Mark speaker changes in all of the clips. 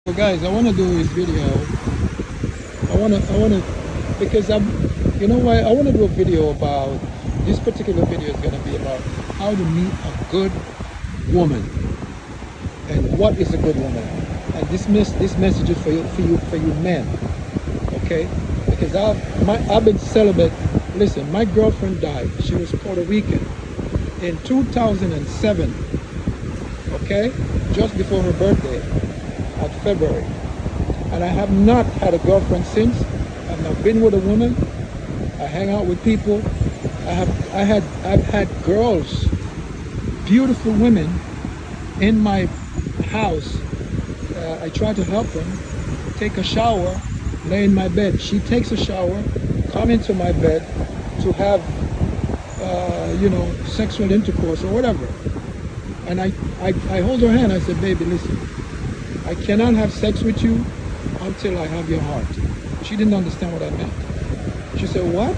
Speaker 1: So guys, I want to do this video. I want to, because you know why? I want to do a video about, this particular video is going to be about how to meet a good woman and what is a good woman. And this message is for you men, okay? Because I've been celibate. Listen, my girlfriend died. She was Puerto Rican in 2007, okay? Just before her birthday, at February. And I have not had a girlfriend since. I've not been with a woman. I hang out with people. I've had girls, beautiful women in my house. I try to help them take a shower, lay in my bed. She takes a shower, come into my bed to have, sexual intercourse or whatever. And I hold her hand. I said, baby, listen, I cannot have sex with you until I have your heart. She didn't understand what I meant. She said, what?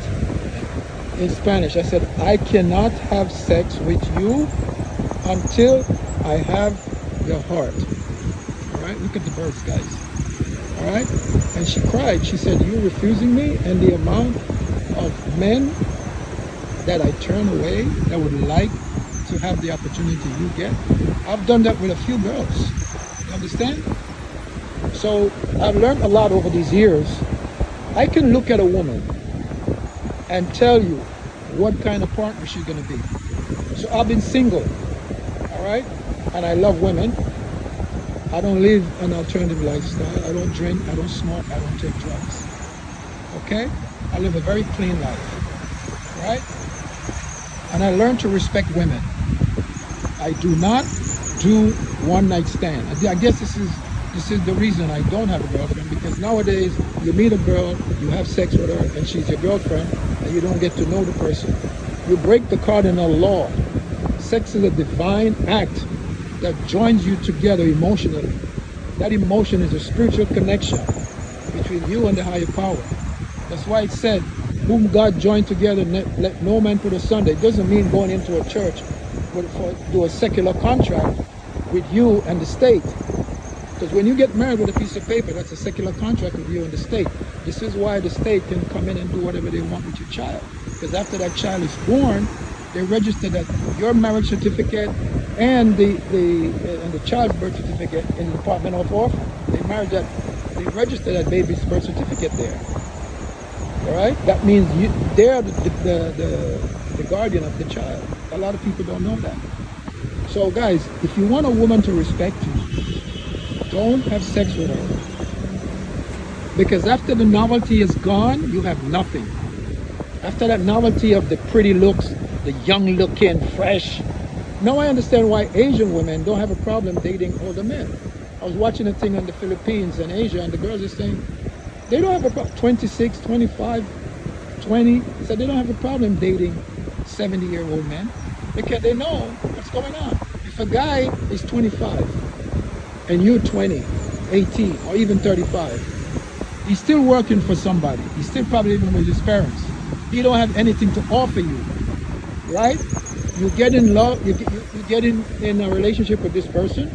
Speaker 1: In Spanish. I said, I cannot have sex with you until I have your heart. All right, look at the birds, guys. All right, and she cried. She said, you're refusing me, and the amount of men that I turn away that would like to have the opportunity you get. I've done that with a few girls. You understand? So I've learned a lot over these years. I can look at a woman and tell you what kind of partner she's going to be. So I've been single, all right? And I love women. I don't live an alternative lifestyle. I don't drink, I don't smoke, I don't take drugs. Okay? I live a very clean life, right? And I learned to respect women. I do not do one-night stand. I guess this is the reason I don't have a girlfriend, because nowadays you meet a girl, you have sex with her, and she's your girlfriend, and you don't get to know the person. You break the cardinal law. Sex is a divine act that joins you together emotionally. That emotion is a spiritual connection between you and the higher power. That's why it said, whom God joined together, let no man put asunder. It doesn't mean going into a church do a secular contract with you and the state. Because when you get married with a piece of paper, that's a secular contract with you and the state. This is why the state can come in and do whatever they want with your child. Because after that child is born, they register that your marriage certificate and the child's birth certificate in the Department of Orphan. They register that baby's birth certificate there. All right? That means they're the guardian of the child. A lot of people don't know that. So guys, if you want a woman to respect you, don't have sex with her. Because after the novelty is gone, you have nothing. After that novelty of the pretty looks, the young looking, fresh. Now I understand why Asian women don't have a problem dating older men. I was watching a thing on the Philippines and Asia, and the girls are saying they don't have a problem. 26, 25, 20. So they don't have a problem dating 70-year-old men, because they know what's going on. If a guy is 25 and you're 20, 18, or even 35, he's still working for somebody. He's still probably living with his parents. He don't have anything to offer you, right? You get in love, you get in a relationship with this person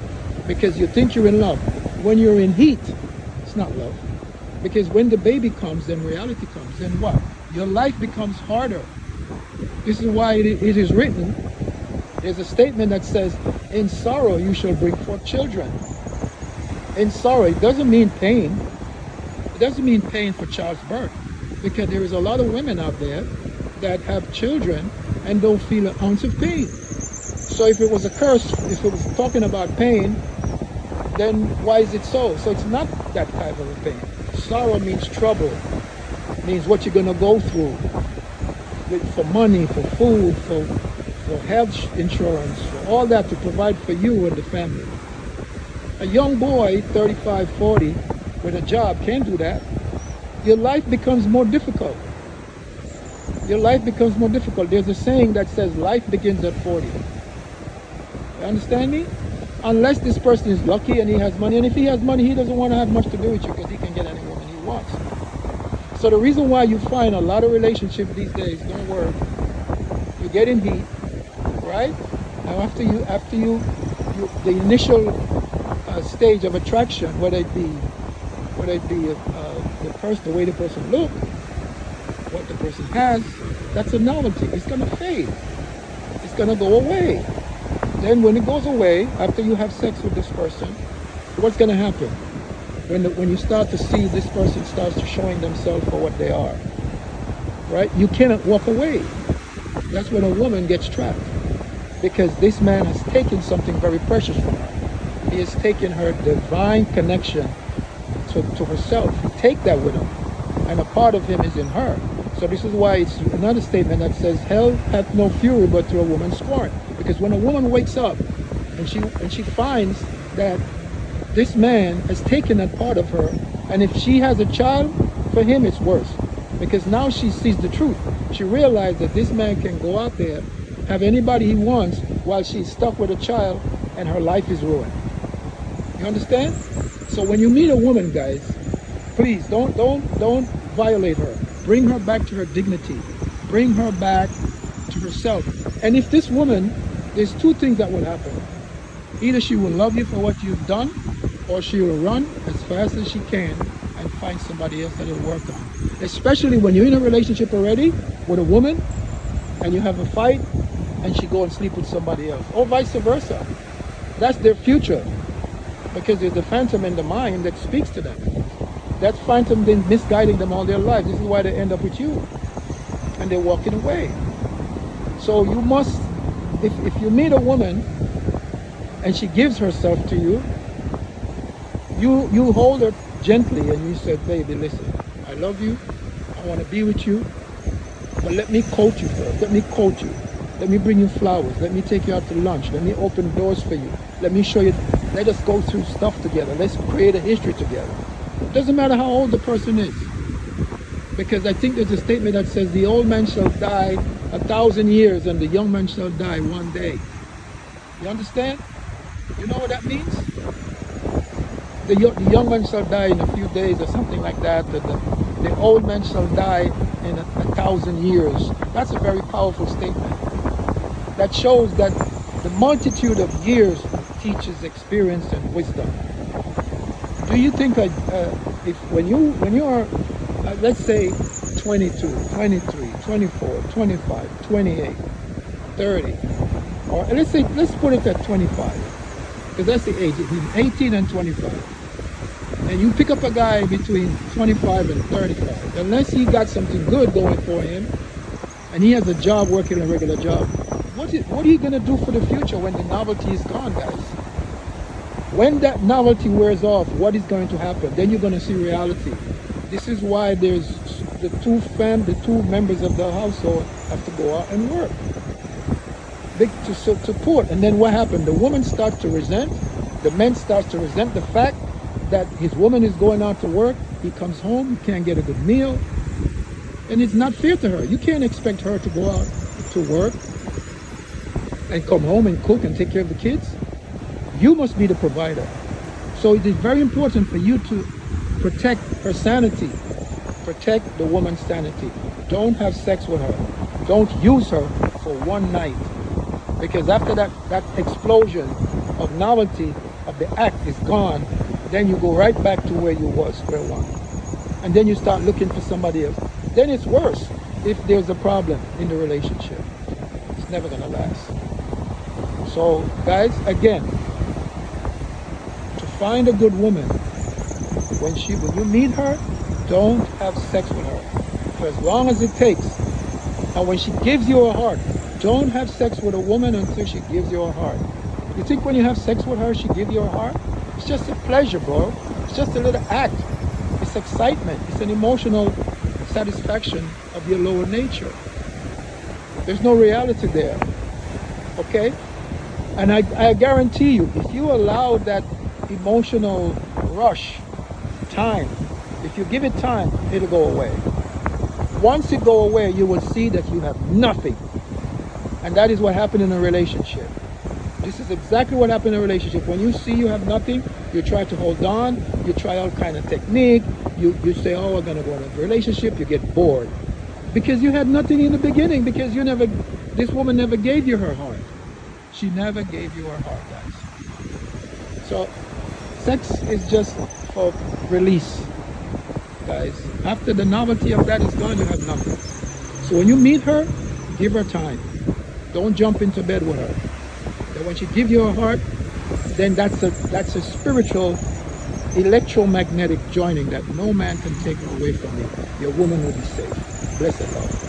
Speaker 1: because you think you're in love. When you're in heat, it's not love. Because when the baby comes, then reality comes. Then what? Your life becomes harder. This is why it is written. There's a statement that says, in sorrow you shall bring forth children. In sorrow, it doesn't mean pain. It doesn't mean pain for child's birth. Because there is a lot of women out there that have children and don't feel an ounce of pain. So if it was a curse, if it was talking about pain, then why is it so? So it's not that type of a pain. Sorrow means trouble, means what you're going to go through. For money, for food, for health insurance, for all that to provide for you and the family. A young boy, 35, 40, with a job can't do that. Your life becomes more difficult. Your life becomes more difficult. There's a saying that says life begins at 40. You understand me? Unless this person is lucky and he has money. And if he has money, he doesn't want to have much to do with you because he can get any woman he wants. So the reason why you find a lot of relationships these days don't work, you get in heat, right? Now after you the initial stage of attraction, whether it be the way the person look, what the person has, that's a novelty. It's gonna fade. It's gonna go away. Then when it goes away, after you have sex with this person, what's gonna happen? When you start to see this person starts to showing themselves for what they are, right? You cannot walk away. That's when a woman gets trapped, because this man has taken something very precious from her. He has taken her divine connection to herself. Take that with him, and a part of him is in her. So this is why it's another statement that says, hell hath no fury but to a woman's scorn. Because when a woman wakes up and she finds that this man has taken that part of her, and if she has a child, for him it's worse, because now she sees the truth. She realized that this man can go out there, have anybody he wants, while she's stuck with a child and her life is ruined. You understand? So when you meet a woman, guys, please don't violate her. Bring her back to her dignity. Bring her back to herself. And if this woman, there's two things that will happen. Either she will love you for what you've done, or she will run as fast as she can and find somebody else that will work on. Especially when you're in a relationship already with a woman and you have a fight and she go and sleep with somebody else, or vice versa. That's their future, because there's a phantom in the mind that speaks to them. That phantom been misguiding them all their life. This is why they end up with you, and they're walking away. So you must, if you meet a woman and she gives herself to you, you hold her gently and you say, baby, listen, I love you, I want to be with you, but let me coach you first. Let me coach you. Let me bring you flowers. Let me take you out to lunch. Let me open doors for you. Let me show you. Let us go through stuff together. Let's create a history together. It doesn't matter how old the person is. Because I think there's a statement that says the old man shall die 1,000 years and the young man shall die one day. You understand? You know what that means? The young man shall die in a few days or something like that. The old man shall die in 1,000 years. That's a very powerful statement. That shows that the multitude of years teaches experience and wisdom. Do you think if when you are let's say 22, 23, 24, 25, 28, 30, or let's put it at 25, because that's the age, between 18 and 25, and you pick up a guy between 25 and 35, unless he got something good going for him and he has a job, working a regular job, what are you going to do for the future when the novelty is gone, guys? When that novelty wears off, what is going to happen? Then you're going to see reality. This is why there's the two members of the household have to go out and work to support. And then what happened? The woman starts to resent, the man starts to resent the fact that his woman is going out to work. He comes home, he can't get a good meal, and it's not fair to her. You can't expect her to go out to work and come home and cook and take care of the kids. You must be the provider. So it is very important for you to protect her sanity. Protect the woman's sanity. Don't have sex with her. Don't use her for one night. Because after that explosion of novelty of the act is gone, then you go right back to where you was, square one. And then you start looking for somebody else. Then it's worse if there's a problem in the relationship. It's never gonna last. So guys, again, to find a good woman, when you meet her, don't have sex with her for as long as it takes. And when she gives you her heart, don't have sex with a woman until she gives you her heart. You think when you have sex with her, she gives you her heart? It's just a pleasure, bro. It's just a little act. It's excitement. It's an emotional satisfaction of your lower nature. There's no reality there. Okay? And I guarantee you, if you allow that emotional rush, time, if you give it time, it'll go away. Once it go away, you will see that you have nothing. And that is what happened in a relationship. This is exactly what happened in a relationship. When you see you have nothing, you try to hold on, you try all kind of technique, you say, oh, we're gonna go into a relationship, you get bored. Because you had nothing in the beginning, because this woman never gave you her heart. She never gave you her heart, guys. So Sex is just for release, guys. After the novelty of that is gone, you have nothing. So when you meet her, give her time. Don't jump into bed with her. And when she gives you her heart, then that's a spiritual, electromagnetic joining that no man can take away from you. Your woman will be safe. Blessed love.